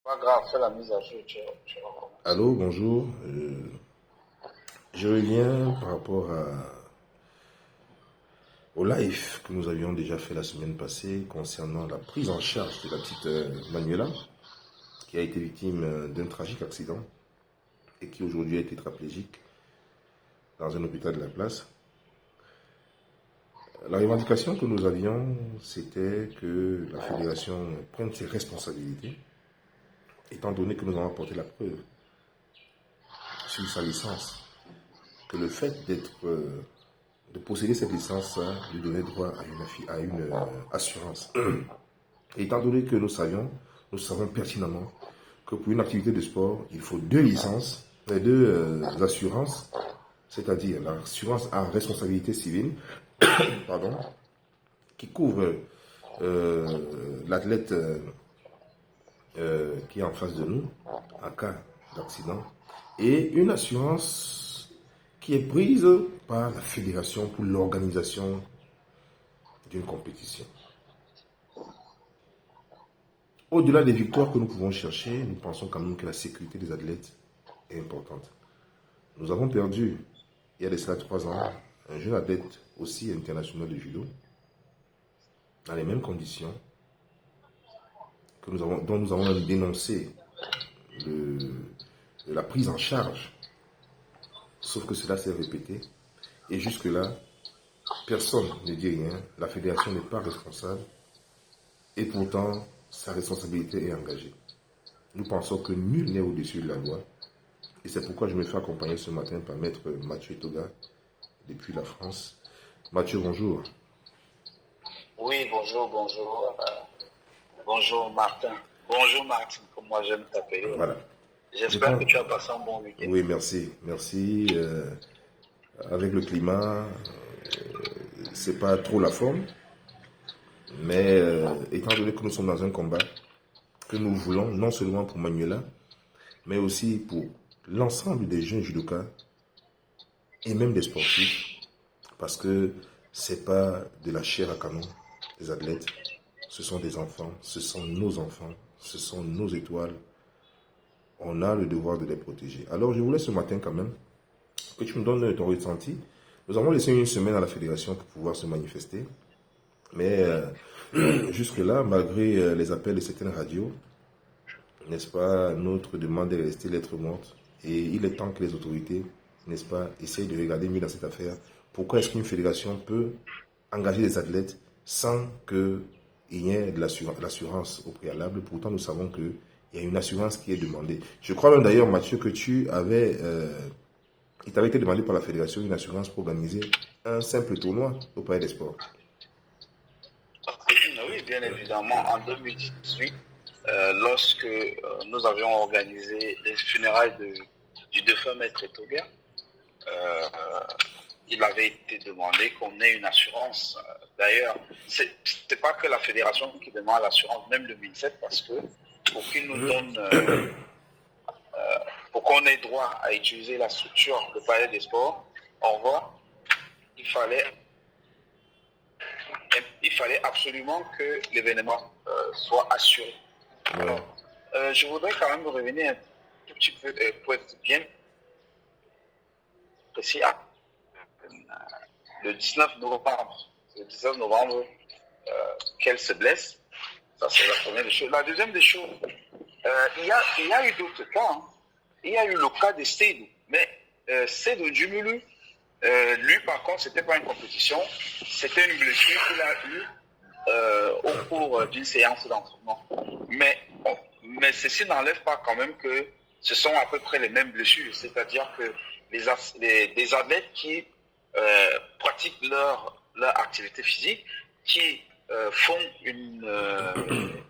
Pas grave, fais la mise à jour, tu recommences. Allô, bonjour. Je reviens par rapport au live que nous avions déjà fait la semaine passée concernant la prise en charge de la petite Manuela qui a été victime d'un tragique accident et qui aujourd'hui est tétraplégique dans un hôpital de la place. La revendication que nous avions, c'était que la fédération prenne ses responsabilités, étant donné que nous avons apporté la preuve sur sa licence, que le fait de posséder cette licence lui donnait droit à une assurance. Et étant donné que nous savons pertinemment que pour une activité de sport, il faut deux licences, deux assurances, c'est-à-dire l'assurance à responsabilité civile, pardon, qui couvre l'athlète qui est en face de nous en cas d'accident, et une assurance qui est prise par la fédération pour l'organisation d'une compétition. Au-delà des victoires que nous pouvons chercher, nous pensons quand même que la sécurité des athlètes est importante. Nous avons perdu, il y a de cela 3 ans, un jeune athlète aussi international de judo, dans les mêmes conditions, dont nous avons même dénoncé la prise en charge. Sauf que cela s'est répété. Et jusque-là, personne ne dit rien. La fédération n'est pas responsable. Et pourtant, sa responsabilité est engagée. Nous pensons que nul n'est au-dessus de la loi. Et c'est pourquoi je me fais accompagner ce matin par maître Mathieu Toga, depuis la France. Mathieu, bonjour. Oui, bonjour. Bonjour Martin. Bonjour Martin, comme moi j'aime t'appeler. Voilà. J'espère que tu as passé un bon week-end. Oui, merci. Merci. Avec le climat, c'est pas trop la forme. Mais étant donné que nous sommes dans un combat que nous voulons, non seulement pour Manuela, mais aussi pour l'ensemble des jeunes judokas et même des sportifs, parce que c'est pas de la chair à canon, les athlètes, ce sont des enfants, ce sont nos étoiles. On a le devoir de les protéger. Alors je voulais ce matin quand même que tu me donnes ton ressenti. Nous avons laissé une semaine à la fédération pour pouvoir se manifester, mais jusque-là, malgré les appels de certaines radios, n'est-ce pas, notre demande est restée lettre morte. Et il est temps que les autorités, n'est-ce pas, essayent de regarder mieux dans cette affaire. Pourquoi est-ce qu'une fédération peut engager des athlètes sans qu'il y ait de l'assurance au préalable? Pourtant, nous savons qu'il y a une assurance qui est demandée. Je crois même d'ailleurs, Mathieu, que il t'avait été demandé par la fédération une assurance pour organiser un simple tournoi au Palais des Sports. Oui, bien évidemment, en 2018, lorsque nous avions organisé les funérailles du défunt maître Toga, il avait été demandé qu'on ait une assurance. D'ailleurs, c'est pas que la fédération qui demande l'assurance, même le MINSET, parce que pour qu'il nous donne, pour qu'on ait droit à utiliser la structure de Palais des Sports, au revoir, il fallait absolument que l'événement soit assuré. Alors, je voudrais quand même revenir un tout petit peu pour être bien précis. Le 19 novembre, qu'elle se blesse, ça c'est la première des choses. La deuxième des choses, il y a eu d'autres cas. Hein. Il y a eu le cas de Seydou, mais Seydou Djumulu, lui par contre, c'était pas une compétition, c'était une blessure qu'il a eue au cours d'une séance d'entraînement. Mais ceci n'enlève pas quand même que ce sont à peu près les mêmes blessures, c'est-à-dire que des athlètes qui pratiquent leur activité physique, qui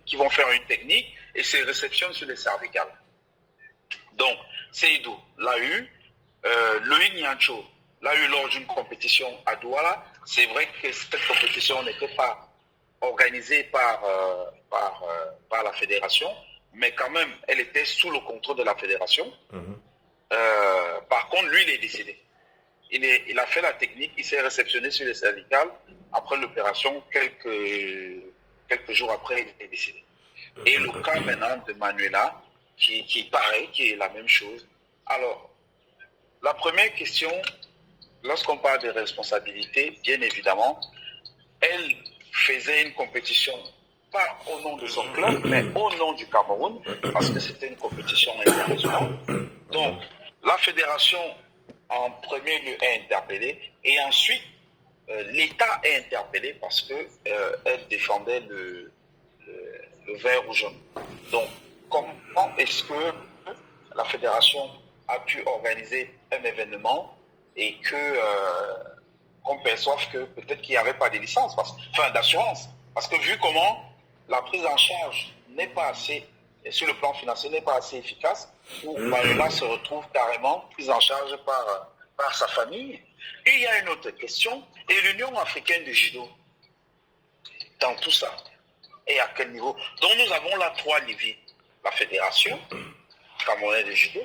qui vont faire une technique et se réceptionnent sur les cervicales. Donc, Seydou l'a eu, Loïc Niancho l'a eu lors d'une compétition à Douala. C'est vrai que cette compétition n'était pas organisée par la fédération, mais quand même, elle était sous le contrôle de la fédération. Par contre, lui, il est décédé. Il a fait la technique, il s'est réceptionné sur les cervicales. Après l'opération, quelques jours après, il est décédé. Et le cas maintenant de Manuela, qui est pareil, qui est la même chose. Alors, la première question, lorsqu'on parle de responsabilité, bien évidemment, elle faisait une compétition, pas au nom de son club, mais au nom du Cameroun, parce que c'était une compétition internationale. Donc, la fédération, en premier lieu, est interpellée, et ensuite, l'État est interpellé parce qu'elle défendait le vert ou jaune. Donc, comment est-ce que la fédération a pu organiser un événement et qu'on perçoive que peut-être qu'il n'y avait pas de licence, d'assurance. Parce que vu comment la prise en charge n'est pas assez, et sur le plan financier, n'est pas assez efficace, où Manuela se retrouve carrément prise en charge par sa famille. Et il y a une autre question, et l'Union africaine de judo, dans tout ça, et à quel niveau? Donc nous avons là 3 leviers. La fédération camerounaise de judo,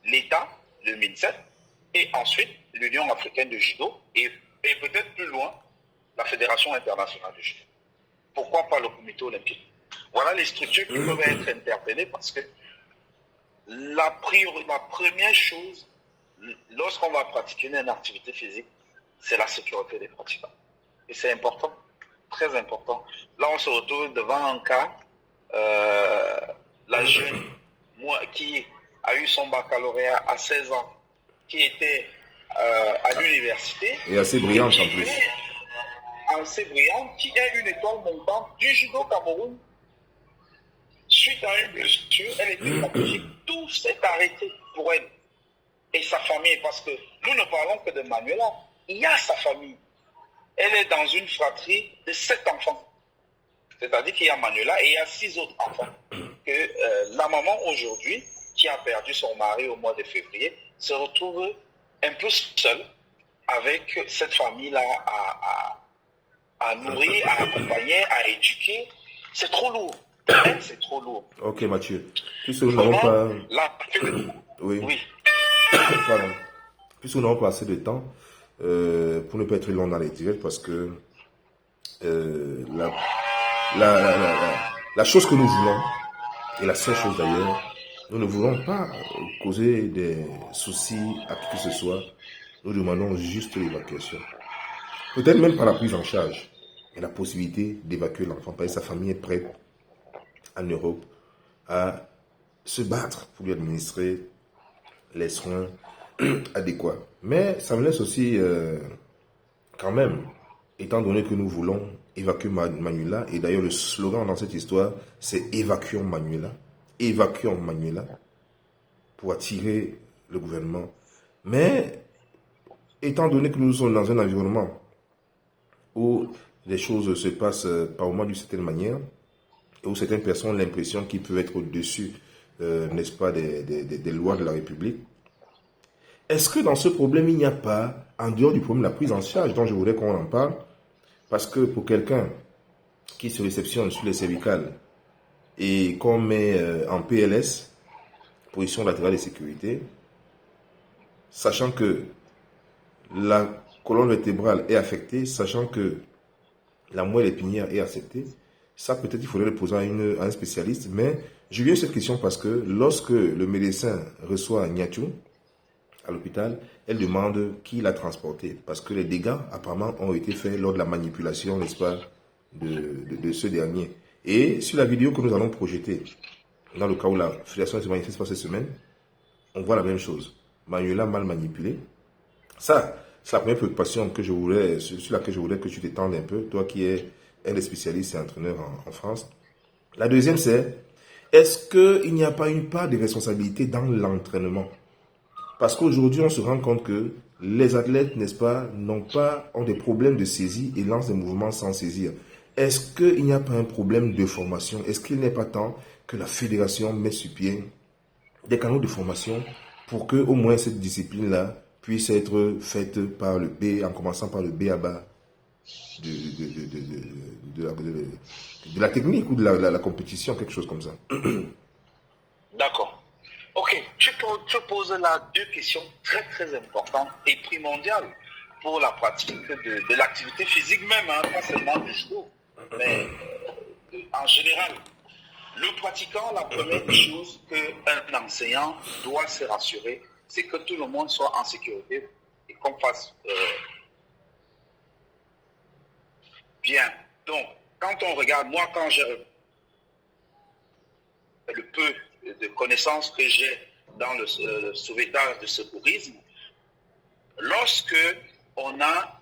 l'État, le MINSET, et ensuite l'Union africaine de judo, et peut-être plus loin, la Fédération internationale de judo. Pourquoi pas le comité olympique? Voilà les structures qui peuvent être interpellées parce que la première chose, lorsqu'on va pratiquer une activité physique, c'est la sécurité des pratiquants. Et c'est important, très important. Là, on se retrouve devant un cas, la jeune, qui a eu son baccalauréat à 16 ans, qui était à l'université. Et assez brillante en plus. Assez brillante, qui est une étoile montante du judo Cameroun. Suite à une blessure, elle était obligée. Tout s'est arrêté pour elle et sa famille, parce que nous ne parlons que de Manuela. Il y a sa famille. Elle est dans une fratrie de 7 enfants. C'est-à-dire qu'il y a Manuela et il y a 6 autres enfants. Que la maman aujourd'hui, qui a perdu son mari au mois de février, se retrouve un peu seule avec cette famille-là à nourrir, à accompagner, à éduquer. C'est trop lourd. C'est trop lourd. Ok, Mathieu. Puisque nous n'avons pas... Oui. Pardon. Puisque nous n'avons pas assez de temps, pour ne pas être long dans les directs, parce que la chose que nous voulons, et la seule chose d'ailleurs, nous ne voulons pas causer des soucis à qui que ce soit. Nous demandons juste l'évacuation. Peut-être même pas la prise en charge, mais la possibilité d'évacuer l'enfant, parce que sa famille est prête en Europe à se battre pour lui administrer les soins adéquats. Mais ça me laisse aussi, quand même, étant donné que nous voulons évacuer Manuela, et d'ailleurs le slogan dans cette histoire, c'est évacuons Manuela, pour attirer le gouvernement. Mais, étant donné que nous sommes dans un environnement où les choses se passent par moment d'une certaine manière, et où certaines personnes ont l'impression qu'ils peuvent être au-dessus, n'est-ce pas, des lois de la République. Est-ce que dans ce problème, il n'y a pas, en dehors du problème de la prise en charge, dont je voudrais qu'on en parle, parce que pour quelqu'un qui se réceptionne sur les cervicales et qu'on met en PLS, position latérale de sécurité, sachant que la colonne vertébrale est affectée, sachant que la moelle épinière est affectée, ça peut-être il faudrait le poser à un spécialiste, mais je viens à cette question parce que lorsque le médecin reçoit Niatou à l'hôpital, elle demande qui l'a transporté, parce que les dégâts apparemment ont été faits lors de la manipulation, n'est-ce pas, de ce dernier. Et sur la vidéo que nous allons projeter, dans le cas où la filiation se manifeste pas cette semaine, on voit la même chose. Manuela mal manipulée. Ça, c'est la première préoccupation que sur laquelle je voudrais que tu t'étendes un peu, toi qui es un des spécialistes et entraîneurs en France. La deuxième, c'est, est-ce qu'il n'y a pas une part de responsabilité dans l'entraînement? Parce qu'aujourd'hui, on se rend compte que les athlètes, n'est-ce pas, ont des problèmes de saisie et lancent des mouvements sans saisir. Est-ce qu'il n'y a pas un problème de formation? Est-ce qu'il n'est pas temps que la fédération mette sur pied des canaux de formation pour que au moins cette discipline-là puisse être faite par le B, en commençant par le B à bas de la technique ou de la compétition, quelque chose comme ça. D'accord. Ok, tu poses là 2 questions très très importantes et primordiales pour la pratique de l'activité physique même, hein, pas seulement du judo, mais en général. Le pratiquant, la première des choses qu'un enseignant doit se rassurer, c'est que tout le monde soit en sécurité et qu'on fasse bien. Donc, quand on regarde, moi, quand j'ai le peu de connaissances que j'ai dans le sauvetage de secourisme, lorsque on a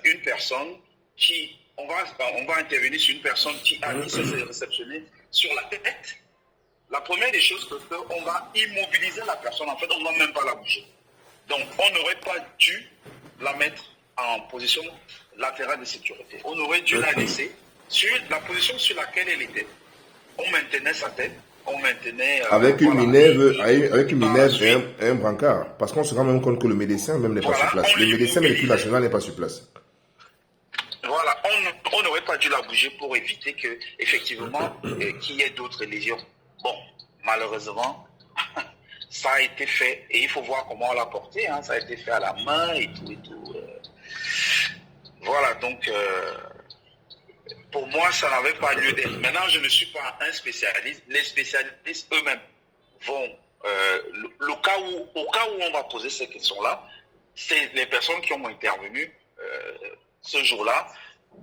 une personne qui, on va intervenir sur une personne qui s'est réceptionnée sur la tête, la première des choses, c'est qu'on va immobiliser la personne. En fait, on ne va même pas la bouger. Donc, on n'aurait pas dû la mettre en position latérale de sécurité. On aurait dû la laisser sur la position sur laquelle elle était. On maintenait sa tête. On maintenait... avec une minerve et un brancard. Parce qu'on se rend même compte que le médecin même n'est pas sur place. Le médecin de l'équipe nationale n'est pas sur place. Voilà, on n'aurait pas dû la bouger pour éviter que, effectivement, qu'il y ait d'autres lésions. Bon, malheureusement, ça a été fait. Et il faut voir comment on l'a porté. Hein, ça a été fait à la main et tout et tout. Voilà, donc... pour moi, ça n'avait pas lieu d'être. Maintenant, je ne suis pas un spécialiste. Les spécialistes eux-mêmes vont, au cas où on va poser ces questions-là, c'est les personnes qui ont intervenu ce jour-là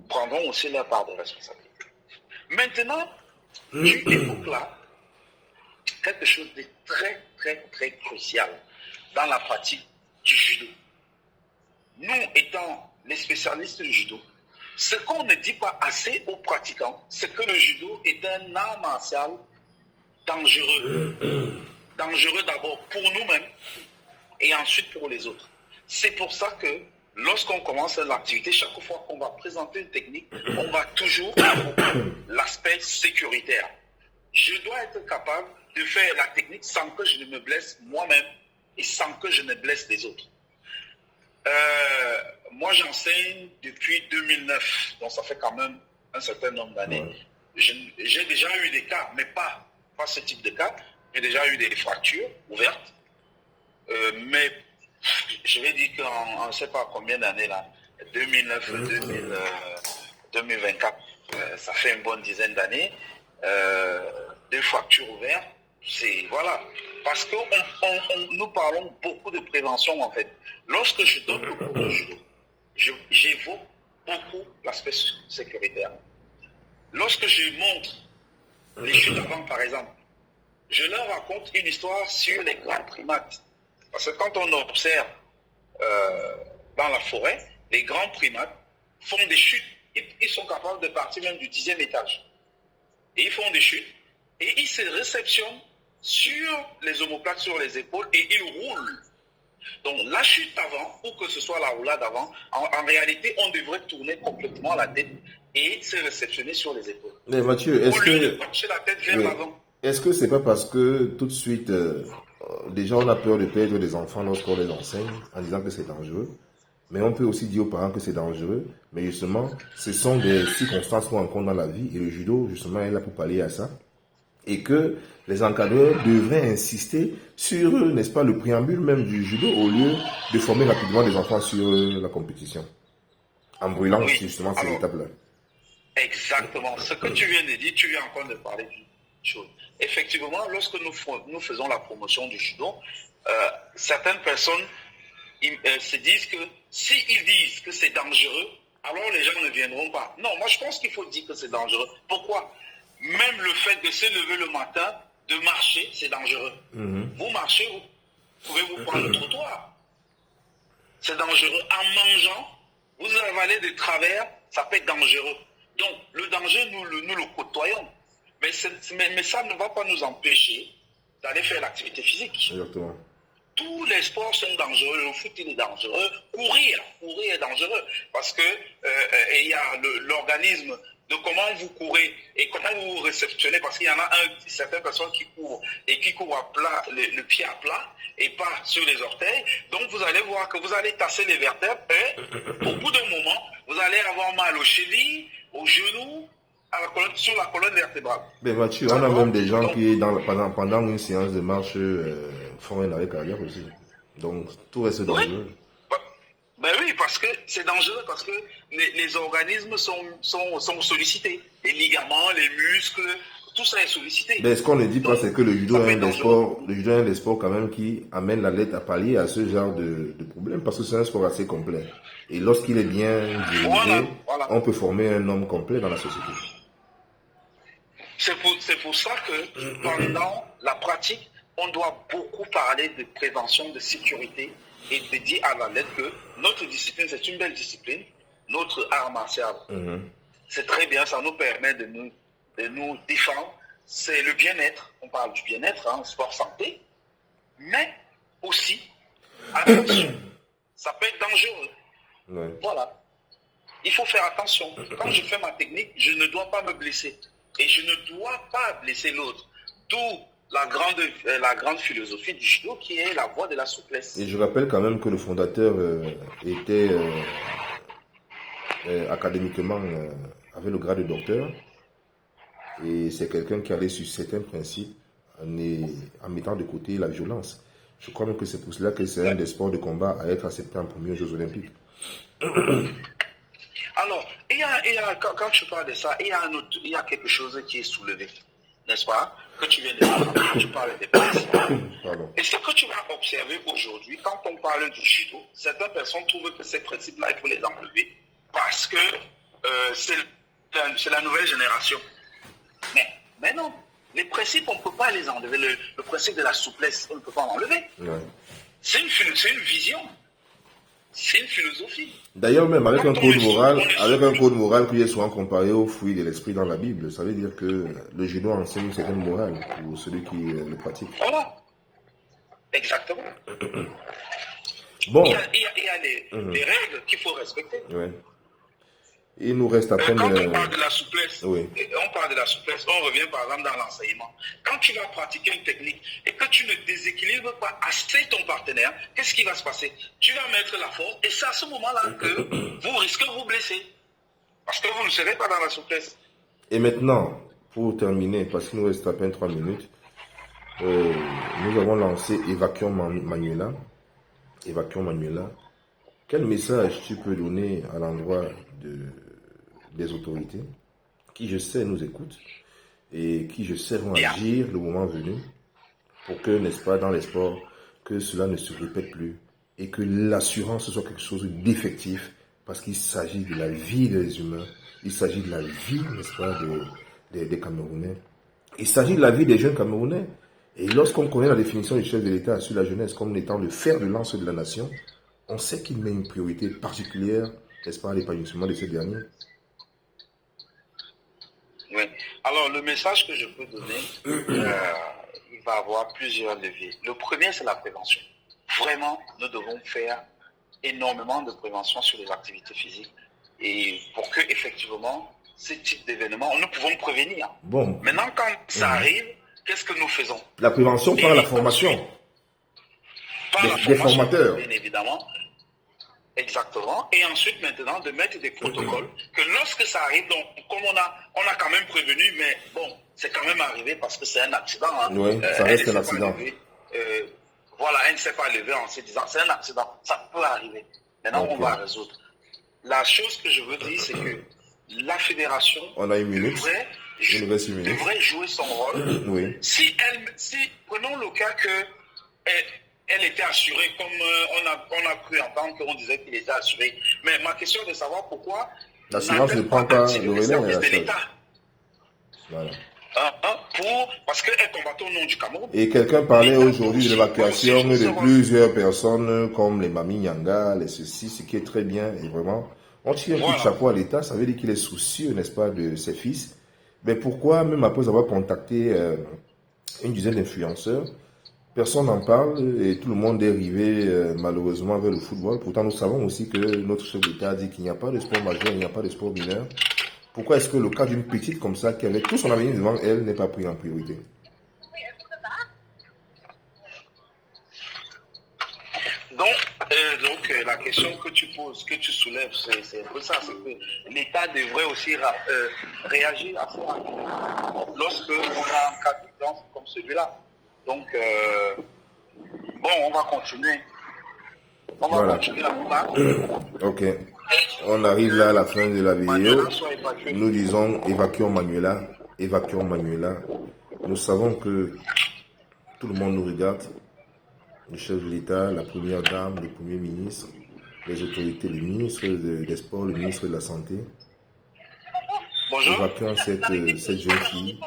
prendront aussi leur part de responsabilité. Maintenant, tu évoques là quelque chose de très, très, très crucial dans la pratique du judo. Nous, étant les spécialistes du judo, ce qu'on ne dit pas assez aux pratiquants, c'est que le judo est un art martial dangereux. Dangereux d'abord pour nous-mêmes et ensuite pour les autres. C'est pour ça que lorsqu'on commence l'activité, chaque fois qu'on va présenter une technique, on va toujours avoir l'aspect sécuritaire. Je dois être capable de faire la technique sans que je ne me blesse moi-même et sans que je ne blesse les autres. Moi, j'enseigne depuis 2009, donc ça fait quand même un certain nombre d'années. Ouais. J'ai déjà eu des cas, mais pas ce type de cas. J'ai déjà eu des fractures ouvertes, mais je vais dire qu'en ne sais pas combien d'années là, 2009, 2024, ça fait une bonne dizaine d'années, des fractures ouvertes, c'est voilà. Parce que nous parlons beaucoup de prévention en fait. Lorsque je donne le cours de judo, j'évoque beaucoup l'aspect sécuritaire. Lorsque je montre les chutes avant, par exemple, je leur raconte une histoire sur les grands primates. Parce que quand on observe dans la forêt, les grands primates font des chutes. Ils sont capables de partir même du 10e étage. Et ils font des chutes et ils se réceptionnent sur les omoplates, sur les épaules, et ils roulent. Donc la chute avant, ou que ce soit la roulade avant, en réalité, on devrait tourner complètement la tête et se réceptionner sur les épaules. Mais Mathieu, est-ce que pencher la tête vers l'avant. Est-ce que c'est pas parce que tout de suite, déjà on a peur de perdre des enfants lorsqu'on les enseigne en disant que c'est dangereux, mais on peut aussi dire aux parents que c'est dangereux, mais justement, ce sont des circonstances qu'on rencontre dans la vie et le judo, justement, est là pour pallier à ça. Et que les encadreurs devraient insister sur, n'est-ce pas, le préambule même du judo au lieu de former rapidement des enfants sur la compétition. En brûlant aussi justement ces étapes-là. Exactement. Ce que tu viens de dire, tu viens encore de parler d'une chose. Effectivement, lorsque nous faisons la promotion du judo, certaines personnes se disent que s'ils disent que c'est dangereux, alors les gens ne viendront pas. Non, moi je pense qu'il faut dire que c'est dangereux. Pourquoi ? Même le fait de se lever le matin, de marcher, c'est dangereux. Vous marchez, vous pouvez vous prendre le trottoir. C'est dangereux. En mangeant, vous avalez de travers, ça peut être dangereux. Donc, le danger, nous le côtoyons. Mais ça ne va pas nous empêcher d'aller faire l'activité physique. Exactement. Tous les sports sont dangereux. Le foot, il est dangereux. Courir est dangereux. Parce que il y a l'organisme de comment vous courez et comment vous vous réceptionnez, parce qu'il y en a certaines personnes qui courent et qui courent à plat, le pied à plat et pas sur les orteils. Donc vous allez voir que vous allez tasser les vertèbres et au bout d'un moment, vous allez avoir mal aux chevilles, aux genoux, sur la colonne vertébrale. Mais Mathieu, on a même des gens qui, pendant une séance de marche, font un arrêt cardiaque aussi. Donc tout reste dangereux. Oui. Ben oui, parce que c'est dangereux, parce que les organismes sont sollicités. Les ligaments, les muscles, tout ça est sollicité. Mais ce qu'on ne dit pas, Donc, c'est que le judo ça est peut un être des dangereux. sports, le judo est un des sports quand même qui amène l'athlète à pallier à ce genre de problème parce que c'est un sport assez complet. Et lorsqu'il est bien Voilà, dirigé, voilà. on peut former un homme complet dans la société. C'est pour ça que pendant la pratique, on doit beaucoup parler de prévention, de sécurité et de dire à l'athlète que notre discipline, c'est une belle discipline, notre art martial. C'est très bien, ça nous permet de nous défendre. C'est le bien-être, on parle du bien-être, hein, sport santé, mais aussi, attention, ça peut être dangereux. Ouais. Voilà. Il faut faire attention. Quand je fais ma technique, je ne dois pas me blesser. Et je ne dois pas blesser l'autre. D'où la grande philosophie du judo qui est la voie de la souplesse. Et je rappelle quand même que le fondateur était académiquement avait le grade de docteur. Et c'est quelqu'un qui allait sur certains principes en mettant de côté la violence. Je crois même que c'est pour cela que c'est un des sports de combat à être accepté en premier aux Jeux Olympiques. Alors, quand tu parles de ça, il y a quelque chose qui est soulevé, n'est-ce pas? Que tu viens de dire, quand tu parles des principes. Pardon. Et ce que tu vas observer aujourd'hui, quand on parle du judo, certaines personnes trouvent que ces principes-là, il faut les enlever parce que c'est la nouvelle génération. Mais non, les principes, on ne peut pas les enlever. Le principe de la souplesse, on ne peut pas l'enlever. Ouais. C'est une vision. C'est une philosophie. D'ailleurs, même avec Quand un on code est moral, souple, on est avec un souple. code moral qui est souvent comparé au fruit de l'esprit dans la Bible, ça veut dire que le judo enseigne une certaine morale pour celui qui le pratique. Voilà. Exactement. Bon, Il y a des règles qu'il faut respecter. ouais. Il nous reste à Quand peine. on parle de la souplesse, Oui. on parle de la souplesse, on revient par exemple dans l'enseignement. Quand tu vas pratiquer une technique et que tu ne déséquilibres pas assez ton partenaire, qu'est-ce qui va se passer? Tu vas mettre la force et c'est à ce moment-là que vous risquez de vous blesser. Parce que vous ne serez pas dans la souplesse. Et maintenant, pour terminer, parce qu'il nous reste à peine 3 minutes, nous avons lancé Évacuons Manuela. Évacuons Manuela. Quel message tu peux donner à l'endroit des autorités qui, je sais, nous écoutent et qui, je sais, vont agir le moment venu pour que, n'est-ce pas, dans les sports, que cela ne se répète plus et que l'assurance soit quelque chose d'effectif parce qu'il s'agit de la vie des humains, il s'agit de la vie, n'est-ce pas, des Camerounais. Il s'agit de la vie des jeunes Camerounais. Et lorsqu'on connaît la définition du chef de l'État sur la jeunesse comme étant le fer de lance de la nation, on sait qu'il met une priorité particulière, n'est-ce pas, à l'épanouissement de ces derniers. Oui. Alors, le message que je peux donner, il va avoir plusieurs leviers. Le premier, c'est la prévention. Vraiment, nous devons faire énormément de prévention sur les activités physiques. Et pour que, effectivement, ce type d'événements, nous pouvons prévenir. Bon. Maintenant, quand ça arrive, qu'est-ce que nous faisons? La prévention par la formation. Par la Des formation, formateurs. bien évidemment. Exactement. Et ensuite, maintenant, de mettre des protocoles que lorsque ça arrive, donc, comme on a quand même prévenu, mais bon, c'est quand même arrivé parce que c'est un accident. Hein. Oui, ça reste un accident. Voilà, elle ne s'est pas levée en se disant, c'est un accident, ça peut arriver. Maintenant, on va résoudre. La chose que je veux dire, c'est que la fédération on a une minute. devrait jouer son rôle. Oui. Si prenons le cas que elle était assurée, comme on a cru entendre qu'on disait qu'il était assuré. Mais ma question est de savoir pourquoi l'assurance ne prend pas le relais de l'État. Voilà. Parce qu'elle combattait au nom du Cameroun. Et quelqu'un parlait aujourd'hui de l'évacuation de plusieurs personnes comme les Mami Nyanga, les ceci, ce qui est très bien. Et vraiment, on tire un coup de chapeau à l'État. Ça veut dire qu'il est soucieux, n'est-ce pas, de ses fils. Mais pourquoi, même après avoir contacté une dizaine d'influenceurs, personne n'en parle et tout le monde est arrivé malheureusement vers le football. Pourtant, nous savons aussi que notre chef d'État a dit qu'il n'y a pas de sport majeur, il n'y a pas de sport mineur. Pourquoi est-ce que le cas d'une petite comme ça, qui avait tout son avenir devant elle, n'est pas pris en priorité? Donc, la question que tu poses, que tu soulèves, c'est un peu ça. C'est que l'État devrait aussi réagir assez rapidement lorsque on a un cas d'urgence comme celui-là. Donc, bon, on va continuer. On va continuer la combat. Ok. On arrive là à la fin de la vidéo. Nous disons évacuons Manuela évacuons Manuela. Nous savons que tout le monde nous regarde. Le chef de l'État, la première dame, le premier ministre, les autorités, le ministre des Sports, le ministre de la Santé. Bonjour. Évacuons cette jeune fille.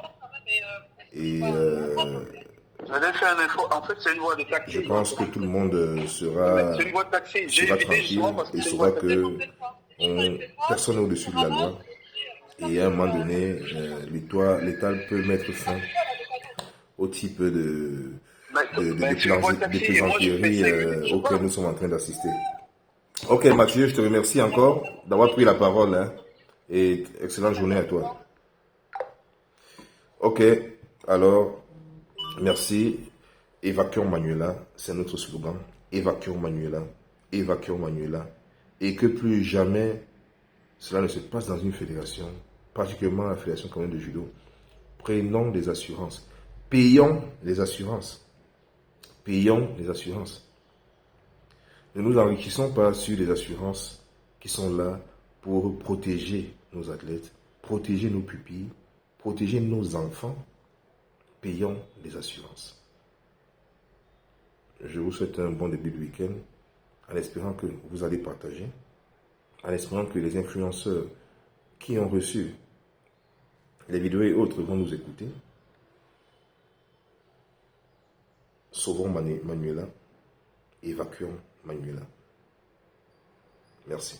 Et J'allais faire une info. En fait, c'est une voie de taxi. je pense que tout le monde sera C'est une voie de taxi. J'ai sera évité tranquille justement parce que et c'est une saura voie de que taxi. personne n'est au-dessus de la loi. Et à un moment donné, l'État peut mettre fin au type de plaisanterie auquel nous sommes en train d'assister. Ok Mathieu, je te remercie encore d'avoir pris la parole. Hein, et excellente journée à toi. Ok, alors, merci. Évacuons Manuela, c'est notre slogan. Évacuons Manuela, évacuons Manuela. Et que plus jamais cela ne se passe dans une fédération, particulièrement la Fédération camerounaise de judo. Prenons des assurances. Payons les assurances. Payons les assurances. Ne nous enrichissons pas sur des assurances qui sont là pour protéger nos athlètes, protéger nos pupilles, protéger nos enfants. Payons les assurances. Je vous souhaite un bon début de week-end en espérant que vous allez partager, en espérant que les influenceurs qui ont reçu les vidéos et autres vont nous écouter. Sauvons Manuela, évacuons Manuela. Merci.